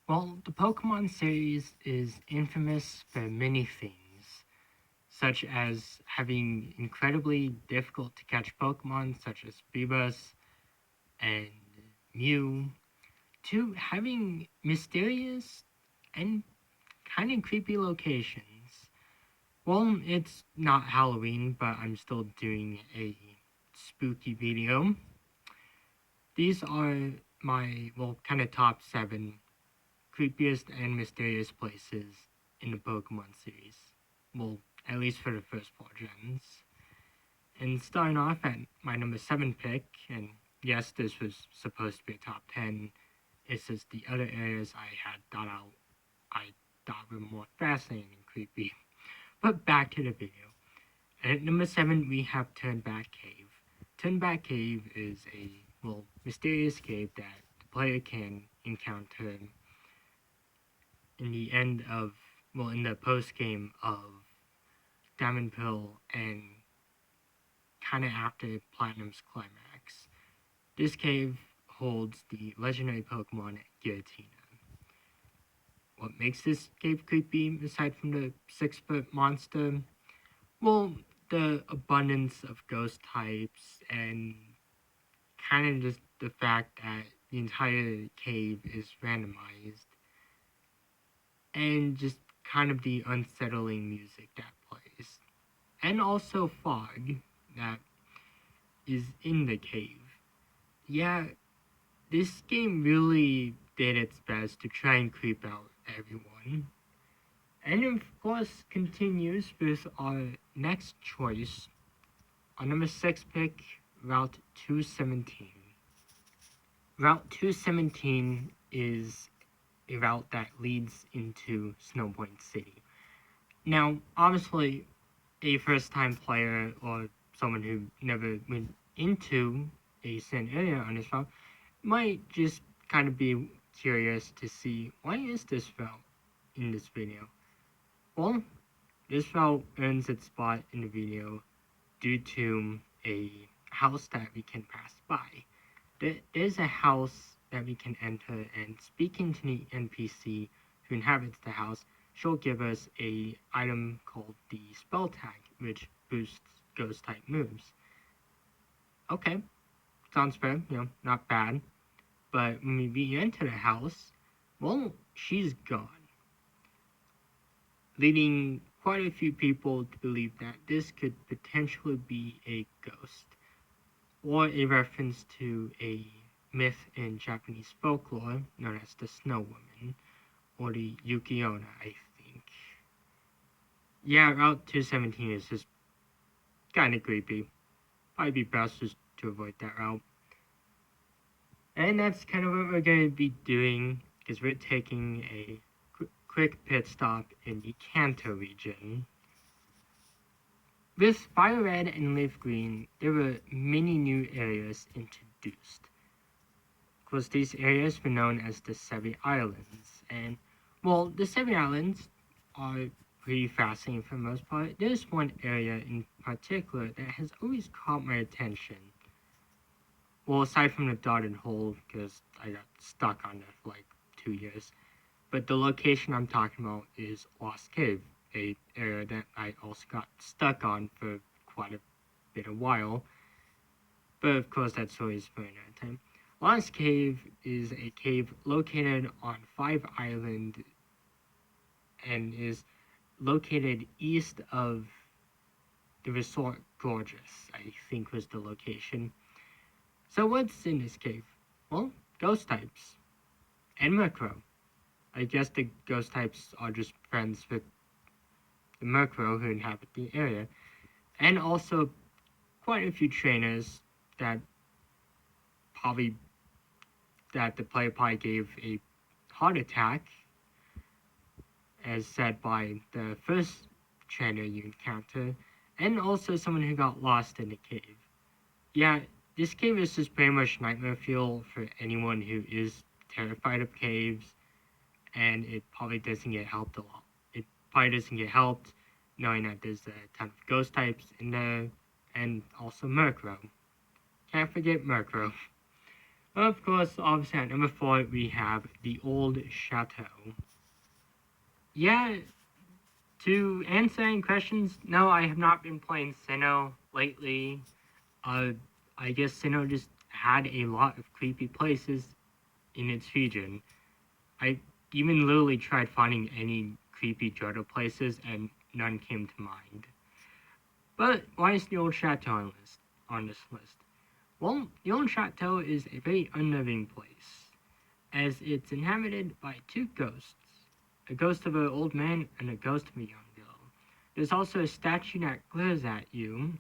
Well, the Pokemon series is infamous for many things, such as having incredibly difficult to catch Pokemon such as Beerus and Mew, to having mysterious and kind of creepy locations. Well, it's not Halloween, but I'm still doing a spooky video. These are my, well, kind of top 7 creepiest and mysterious places in the Pokemon series. Well, at least for the first 4 gens. And starting off at my number 7 pick, and yes, this was supposed to be a top 10, it's just the other areas I thought were more fascinating and creepy. But back to the video. At number 7, we have Turnback Cave. Turnback Cave is a, well, mysterious cave that the player can encounter in the end of, well, in the post game of Diamond Pill and kind of after Platinum's climax. This cave holds the legendary Pokemon Giratina. What makes this cave creepy, aside from the 6-foot monster? Well, the abundance of ghost types and kind of just the fact that the entire cave is randomized and just kind of the unsettling music that plays. And also fog that is in the cave. Yeah, this game really did its best to try and creep out everyone. And of course continues with our next choice, our number 6 pick, Route 217. Route 217 is a route that leads into Snowpoint City. Now, obviously, a first-time player or someone who never went into a certain area on this route might just kind of be curious to see, why is this route in this video? Well, this route earns its spot in the video due to a house that we can pass by. There's a house that we can enter, and speaking to the NPC who inhabits the house, she'll give us a item called the spell tag, which boosts ghost type moves. Okay, sounds fair, not bad. But when we re-enter the house, well, she's gone, leading quite a few people to believe that this could potentially be a ghost, or a reference to a myth in Japanese folklore known as the Snow Woman, or the Yuki-onna, I think. Yeah, Route 217 is just kinda creepy. Probably be best just to avoid that route. And that's kind of what we're going to be doing, because we're taking a quick pit stop in the Kanto region. With Fire Red and Leaf Green, there were many new areas introduced. Of course, these areas were known as the Seven Islands, and, well, the Seven Islands are pretty fascinating for the most part. There's one area in particular that has always caught my attention. Well, aside from the dotted hole, because I got stuck on there for like 2 years. But the location I'm talking about is Lost Cave, a area that I also got stuck on for quite a bit of while. But of course, that story is for another time. Lost Cave is a cave located on Five Island and is located east of the resort Gorgeous, I think was the location. So what's in this cave? Well, ghost types and Murkrow. I guess the ghost types are just friends with the Murkrow who inhabit the area. And also quite a few trainers that the player probably gave a heart attack, as said by the first trainer you encounter, and also someone who got lost in the cave. Yeah, this cave is just pretty much nightmare fuel for anyone who is terrified of caves, and it probably doesn't get helped a lot. It probably doesn't get helped knowing that there's a ton of ghost types in there, and also Murkrow. Can't forget Murkrow. Of course, obviously at number 4 we have the Old Chateau. Yeah, to answer any questions, no, I have not been playing Sinnoh lately. Uh, I guess Sinnoh just had a lot of creepy places in its region. I even literally tried finding any creepy Johto places and none came to mind. But why is the Old Chateau on this list? Well, the Old Chateau is a very unnerving place, as it's inhabited by two ghosts, a ghost of an old man and a ghost of a young girl. There's also a statue that glares at you,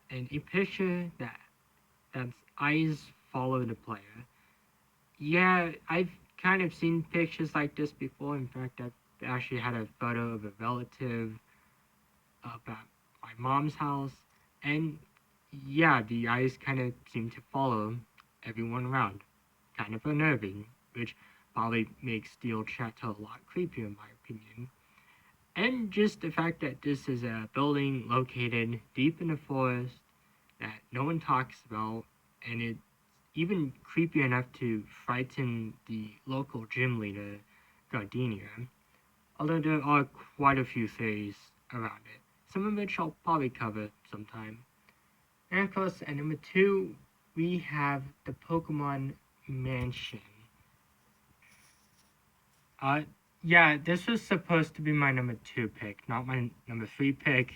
and a picture that's eyes follow the player. Yeah, I've kind of seen pictures like this before. In fact, I've actually had a photo of a relative up at my mom's house, and yeah, the eyes kind of seem to follow everyone around. Kind of unnerving, which probably makes Steel Chateau a lot creepier in my opinion. And just the fact that this is a building located deep in the forest that no one talks about, and it's even creepy enough to frighten the local gym leader, Gardenia. Although there are quite a few theories around it, some of which I'll probably cover sometime. And of course, at number 2, we have the Pokemon Mansion. Uh, yeah, this was supposed to be my number 2 pick, not my number 3 pick.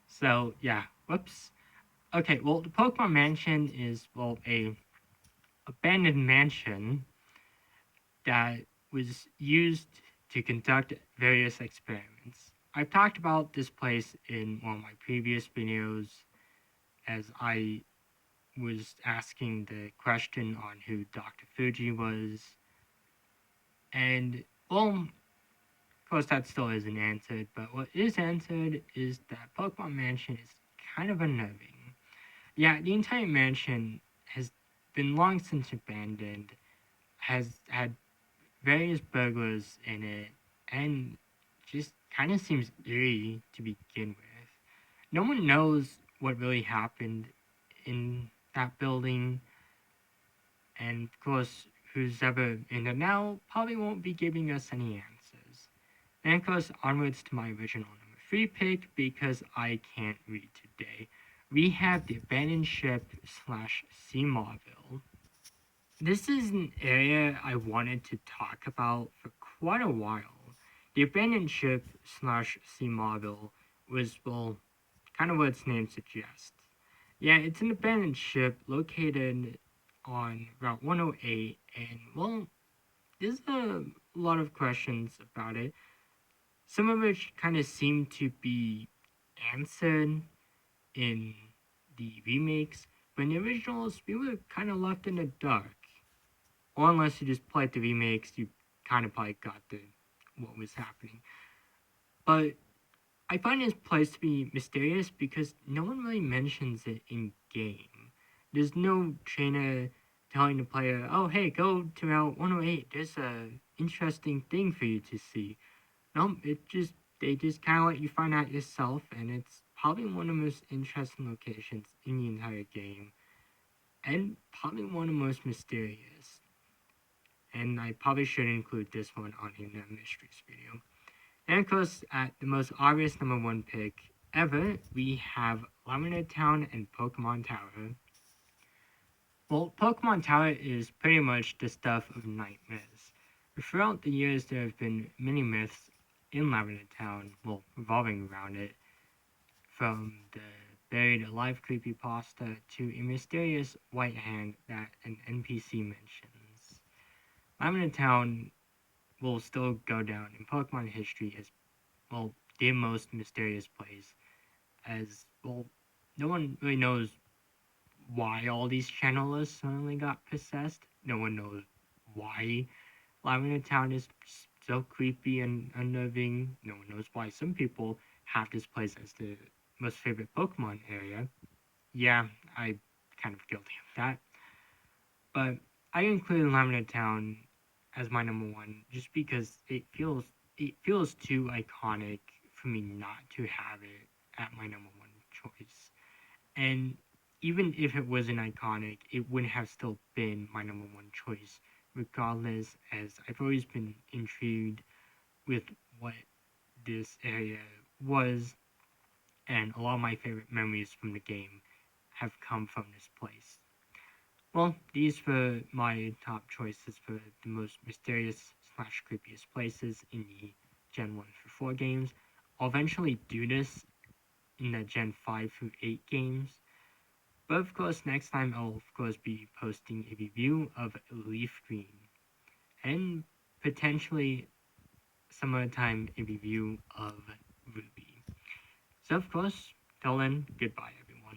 So, yeah, whoops. Okay, well, the Pokemon Mansion is, well, a abandoned mansion that was used to conduct various experiments. I've talked about this place in one of my previous videos as I was asking the question on who Dr. Fuji was. And, well, of course, that still isn't answered, but what is answered is that Pokemon Mansion is kind of unnerving. Yeah, the entire mansion has been long since abandoned, has had various burglars in it, and just kind of seems eerie to begin with. No one knows what really happened in that building, and of course, who's ever in it now probably won't be giving us any answers. And of course, onwards to my original number 3 pick because I can't read today. We have the abandoned ship slash Sea Marville. This is an area I wanted to talk about for quite a while. The abandoned ship slash Sea Marville was, well, kind of what its name suggests. Yeah, it's an abandoned ship located on Route 108, and, well, there's a lot of questions about it, some of which kind of seem to be answered in the remakes, but in the originals, we were kind of left in the dark. Or unless you just played the remakes, you kind of probably got the what was happening. But I find this place to be mysterious because no one really mentions it in game. There's no trainer telling the player, "Oh, hey, go to Route 108. There's a interesting thing for you to see." No, they just kind of let you find out yourself, and it's probably one of the most interesting locations in the entire game, and probably one of the most mysterious. And I probably should include this one on in the mysteries video. And of course, at the most obvious number 1 pick ever, we have Lavender Town and Pokemon Tower. Well, Pokemon Tower is pretty much the stuff of nightmares. Throughout the years, there have been many myths in Lavender Town, well, revolving around it, from the buried alive creepypasta to a mysterious white hand that an NPC mentions. Lavender Town will still go down in Pokemon history as, well, the most mysterious place, as, well, no one really knows why all these channelers suddenly got possessed. No one knows why Lavender Town is so creepy and unnerving. No one knows why some people have this place as the most favorite Pokemon area. Yeah, I kind of guilty of that. But I included Lavender Town as my number 1 just because it feels too iconic for me not to have it at my number 1 choice. And even if it wasn't iconic, it wouldn't have still been my number one choice, regardless, as I've always been intrigued with what this area was, and a lot of my favorite memories from the game have come from this place. Well, these were my top choices for the most mysterious slash creepiest places in the Gen 1 through 4 games. I'll eventually do this in the Gen 5 through 8 games, but of course next time I'll of course be posting a review of Leaf Green, and potentially some other time a review of Ruby. So of course, till then, goodbye.